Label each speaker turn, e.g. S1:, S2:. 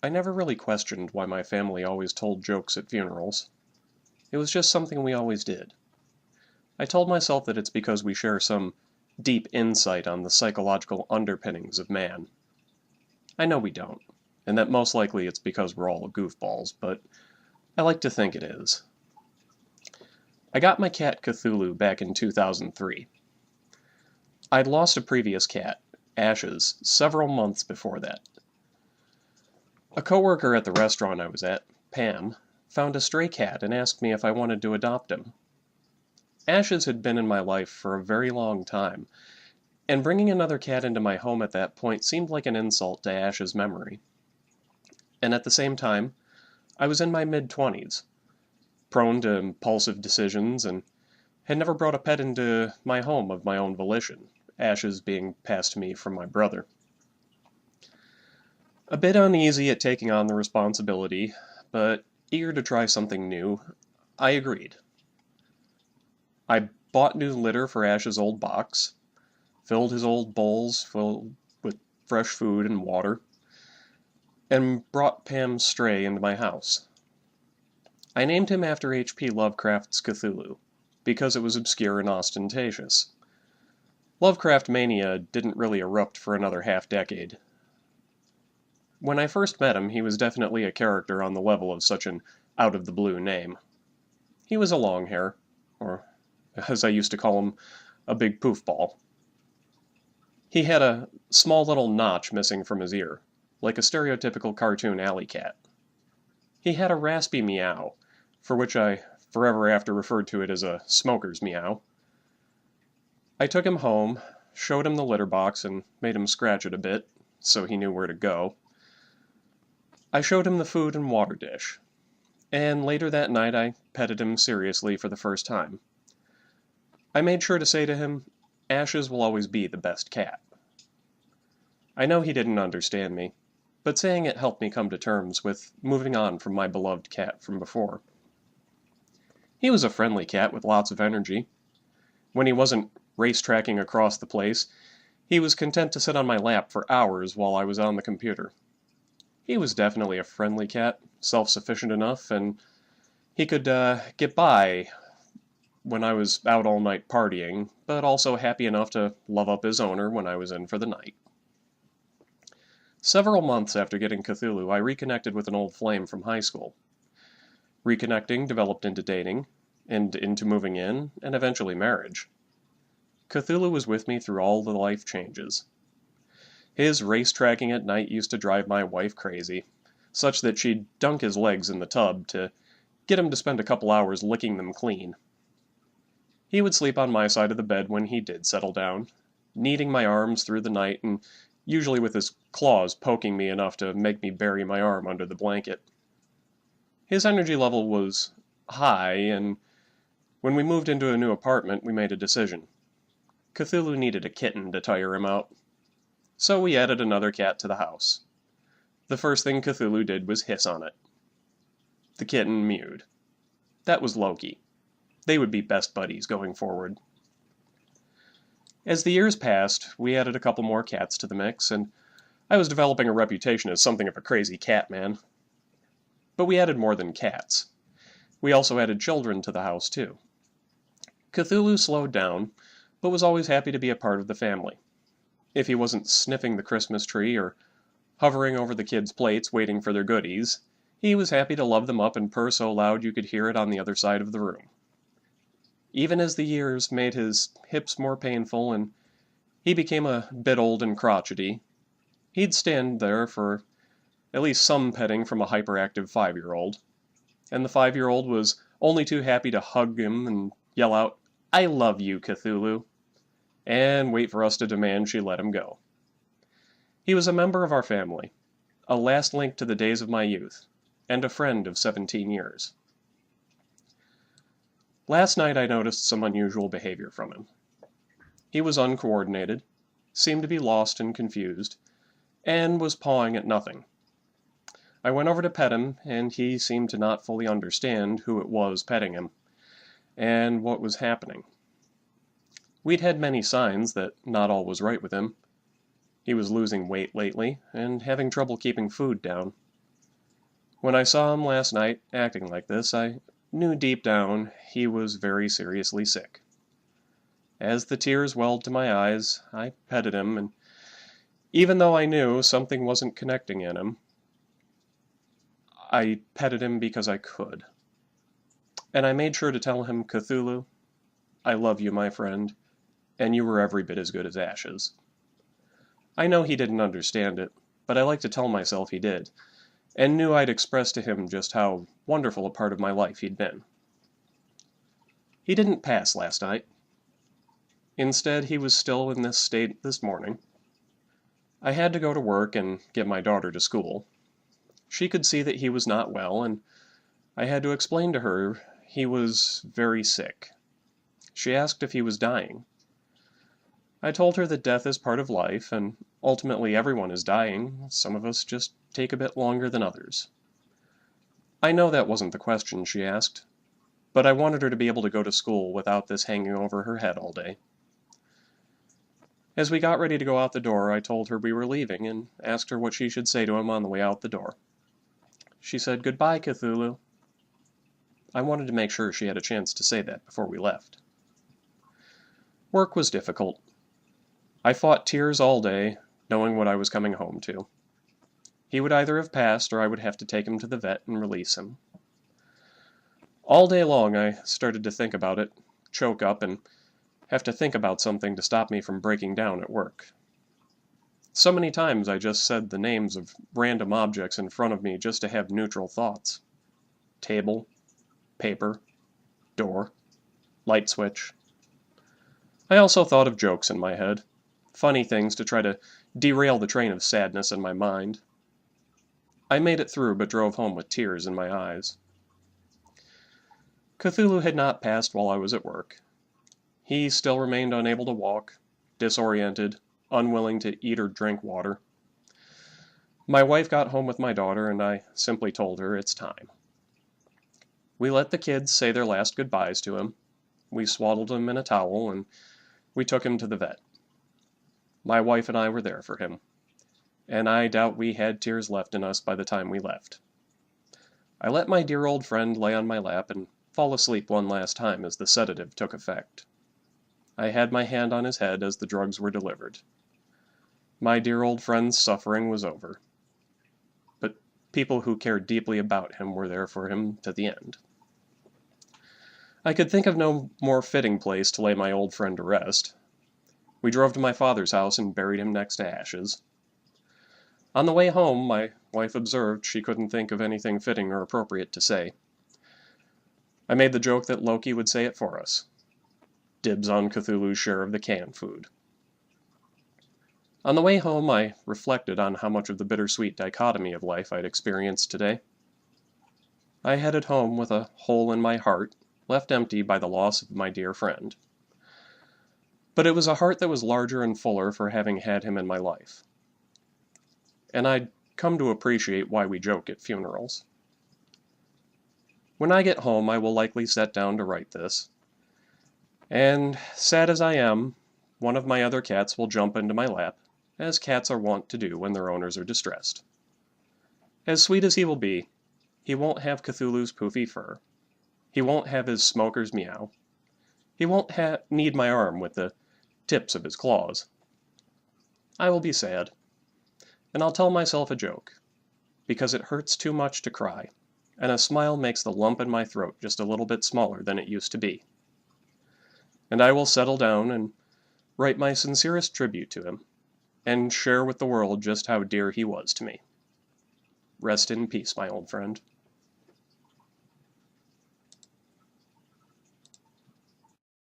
S1: I never really questioned why my family always told jokes at funerals. It was just something we always did. I told myself that it's because we share some deep insight on the psychological underpinnings of man. I know we don't, and that most likely it's because we're all goofballs, but I like to think it is. I got my cat Cthulhu back in 2003. I'd lost a previous cat, Ashes, several months before that. A coworker at the restaurant I was at, Pam, found a stray cat and asked me if I wanted to adopt him. Ashes had been in my life for a very long time, and bringing another cat into my home at that point seemed like an insult to Ash's memory. And at the same time, I was in my mid-20s, prone to impulsive decisions, and had never brought a pet into my home of my own volition, Ashes being passed to me from my brother. A bit uneasy at taking on the responsibility, but eager to try something new, I agreed. I bought new litter for Ash's old box, filled his old bowls full with fresh food and water, and brought Pam's stray into my house. I named him after H.P. Lovecraft's Cthulhu, because it was obscure and ostentatious. Lovecraft mania didn't really erupt for another half-decade. When I first met him, he was definitely a character on the level of such an out-of-the-blue name. He was a long-hair, or as I used to call him, a big poofball. He had a small little notch missing from his ear, like a stereotypical cartoon alley cat. He had a raspy meow, for which I forever after referred to it as a smoker's meow. I took him home, showed him the litter box, and made him scratch it a bit, so he knew where to go. I showed him the food and water dish, and later that night I petted him seriously for the first time. I made sure to say to him, Ashes will always be the best cat. I know he didn't understand me, but saying it helped me come to terms with moving on from my beloved cat from before. He was a friendly cat with lots of energy. When he wasn't racetracking across the place, he was content to sit on my lap for hours while I was on the computer. He was definitely a friendly cat, self-sufficient enough, and he could get by when I was out all night partying, but also happy enough to love up his owner when I was in for the night. Several months after getting Cthulhu, I reconnected with an old flame from high school. Reconnecting developed into dating, and into moving in, and eventually marriage. Cthulhu was with me through all the life changes. His racetracking at night used to drive my wife crazy, such that she'd dunk his legs in the tub to get him to spend a couple hours licking them clean. He would sleep on my side of the bed when he did settle down, kneading my arms through the night and usually with his claws poking me enough to make me bury my arm under the blanket. His energy level was high, and when we moved into a new apartment, we made a decision. Cthulhu needed a kitten to tire him out. So we added another cat to the house. The first thing Cthulhu did was hiss on it. The kitten mewed. That was Loki. They would be best buddies going forward. As the years passed, we added a couple more cats to the mix, and I was developing a reputation as something of a crazy cat man. But we added more than cats. We also added children to the house, too. Cthulhu slowed down, but was always happy to be a part of the family. If he wasn't sniffing the Christmas tree or hovering over the kids' plates waiting for their goodies, he was happy to love them up and purr so loud you could hear it on the other side of the room. Even as the years made his hips more painful and he became a bit old and crotchety, he'd stand there for at least some petting from a hyperactive 5-year-old, and the 5-year-old was only too happy to hug him and yell out, "I love you, Cthulhu," and wait for us to demand she let him go. He was a member of our family, a last link to the days of my youth, and a friend of 17 years. Last night I noticed some unusual behavior from him. He was uncoordinated, seemed to be lost and confused, and was pawing at nothing. I went over to pet him, and he seemed to not fully understand who it was petting him, and what was happening. We'd had many signs that not all was right with him. He was losing weight lately, and having trouble keeping food down. When I saw him last night acting like this, I knew deep down he was very seriously sick. As the tears welled to my eyes, I petted him, and even though I knew something wasn't connecting in him, I petted him because I could. And I made sure to tell him, Cthulhu, I love you, my friend, and you were every bit as good as Ashes. I know he didn't understand it, but I like to tell myself he did, and knew I'd express to him just how wonderful a part of my life he'd been. He didn't pass last night. Instead, he was still in this state this morning. I had to go to work and get my daughter to school. She could see that he was not well, and I had to explain to her he was very sick. She asked if he was dying. I told her that death is part of life, and ultimately everyone is dying. Some of us just take a bit longer than others. I know that wasn't the question she asked, but I wanted her to be able to go to school without this hanging over her head all day. As we got ready to go out the door, I told her we were leaving and asked her what she should say to him on the way out the door. She said, "Goodbye, Cthulhu." I wanted to make sure she had a chance to say that before we left. Work was difficult. I fought tears all day, knowing what I was coming home to. He would either have passed or I would have to take him to the vet and release him. All day long I started to think about it, choke up, and have to think about something to stop me from breaking down at work. So many times I just said the names of random objects in front of me just to have neutral thoughts. Table, paper, door, light switch. I also thought of jokes in my head, funny things to try to derail the train of sadness in my mind. I made it through but drove home with tears in my eyes. Cthulhu had not passed while I was at work. He still remained unable to walk, disoriented, unwilling to eat or drink water. My wife got home with my daughter, and I simply told her it's time. We let the kids say their last goodbyes to him. We swaddled him in a towel, and we took him to the vet. My wife and I were there for him, and I doubt we had tears left in us by the time we left. I let my dear old friend lay on my lap and fall asleep one last time as the sedative took effect. I had my hand on his head as the drugs were delivered. My dear old friend's suffering was over, but people who cared deeply about him were there for him to the end. I could think of no more fitting place to lay my old friend to rest. We drove to my father's house and buried him next to Ashes. On the way home, my wife observed she couldn't think of anything fitting or appropriate to say. I made the joke that Loki would say it for us. Dibs on Cthulhu's share of the canned food. On the way home, I reflected on how much of the bittersweet dichotomy of life I'd experienced today. I headed home with a hole in my heart, left empty by the loss of my dear friend. But it was a heart that was larger and fuller for having had him in my life. And I'd come to appreciate why we joke at funerals. When I get home, I will likely sit down to write this. And, sad as I am, one of my other cats will jump into my lap, as cats are wont to do when their owners are distressed. As sweet as he will be, he won't have Cthulhu's poofy fur. He won't have his smoker's meow. He won't need my arm with the tips of his claws. I will be sad, and I'll tell myself a joke, because it hurts too much to cry, and a smile makes the lump in my throat just a little bit smaller than it used to be. And I will settle down and write my sincerest tribute to him, and share with the world just how dear he was to me. Rest in peace, my old friend.